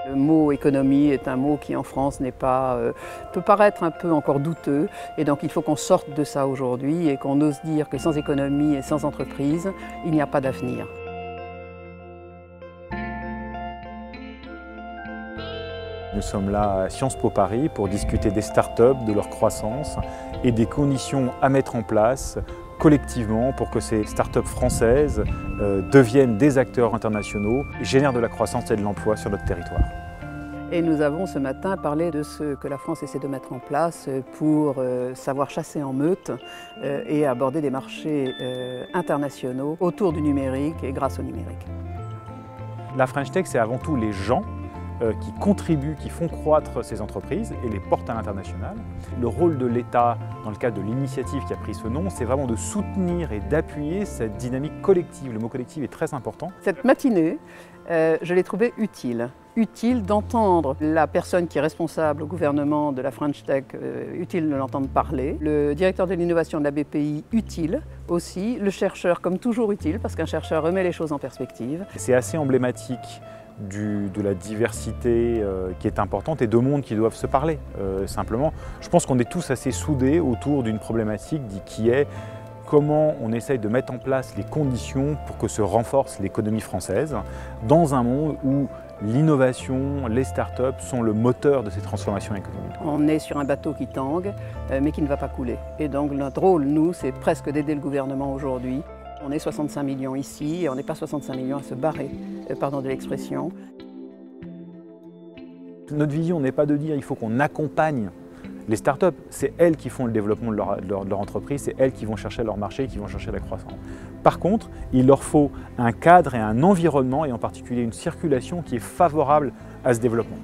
Le mot économie est un mot qui en France peut paraître un peu encore douteux, et donc il faut qu'on sorte de ça aujourd'hui et qu'on ose dire que sans économie et sans entreprise, il n'y a pas d'avenir. Nous sommes là à Sciences Po Paris pour discuter des startups, de leur croissance et des conditions à mettre en place collectivement pour que ces startups françaises deviennent des acteurs internationaux et génèrent de la croissance et de l'emploi sur notre territoire. Et nous avons ce matin parlé de ce que la France essaie de mettre en place pour savoir chasser en meute et aborder des marchés internationaux autour du numérique et grâce au numérique. La French Tech, c'est avant tout les gens qui contribuent, qui font croître ces entreprises et les portent à l'international. Le rôle de l'État, dans le cadre de l'initiative qui a pris ce nom, c'est vraiment de soutenir et d'appuyer cette dynamique collective. Le mot collectif est très important. Cette matinée, je l'ai trouvée utile d'entendre la personne qui est responsable au gouvernement de la French Tech, utile de l'entendre parler, le directeur de l'innovation de la BPI, utile aussi, le chercheur comme toujours utile, parce qu'un chercheur remet les choses en perspective. C'est assez emblématique de la diversité qui est importante et deux mondes qui doivent se parler. Simplement, je pense qu'on est tous assez soudés autour d'une problématique qui est comment on essaye de mettre en place les conditions pour que se renforce l'économie française dans un monde où l'innovation, les startups sont le moteur de ces transformations économiques. On est sur un bateau qui tangue, mais qui ne va pas couler. Et donc notre rôle, nous, c'est presque d'aider le gouvernement aujourd'hui. On est 65 millions ici et on n'est pas 65 millions à se barrer, pardon de l'expression. Notre vision n'est pas de dire il faut qu'on accompagne les startups, c'est elles qui font le développement de leur entreprise, c'est elles qui vont chercher leur marché, qui vont chercher la croissance. Par contre, il leur faut un cadre et un environnement, et en particulier une circulation qui est favorable à ce développement.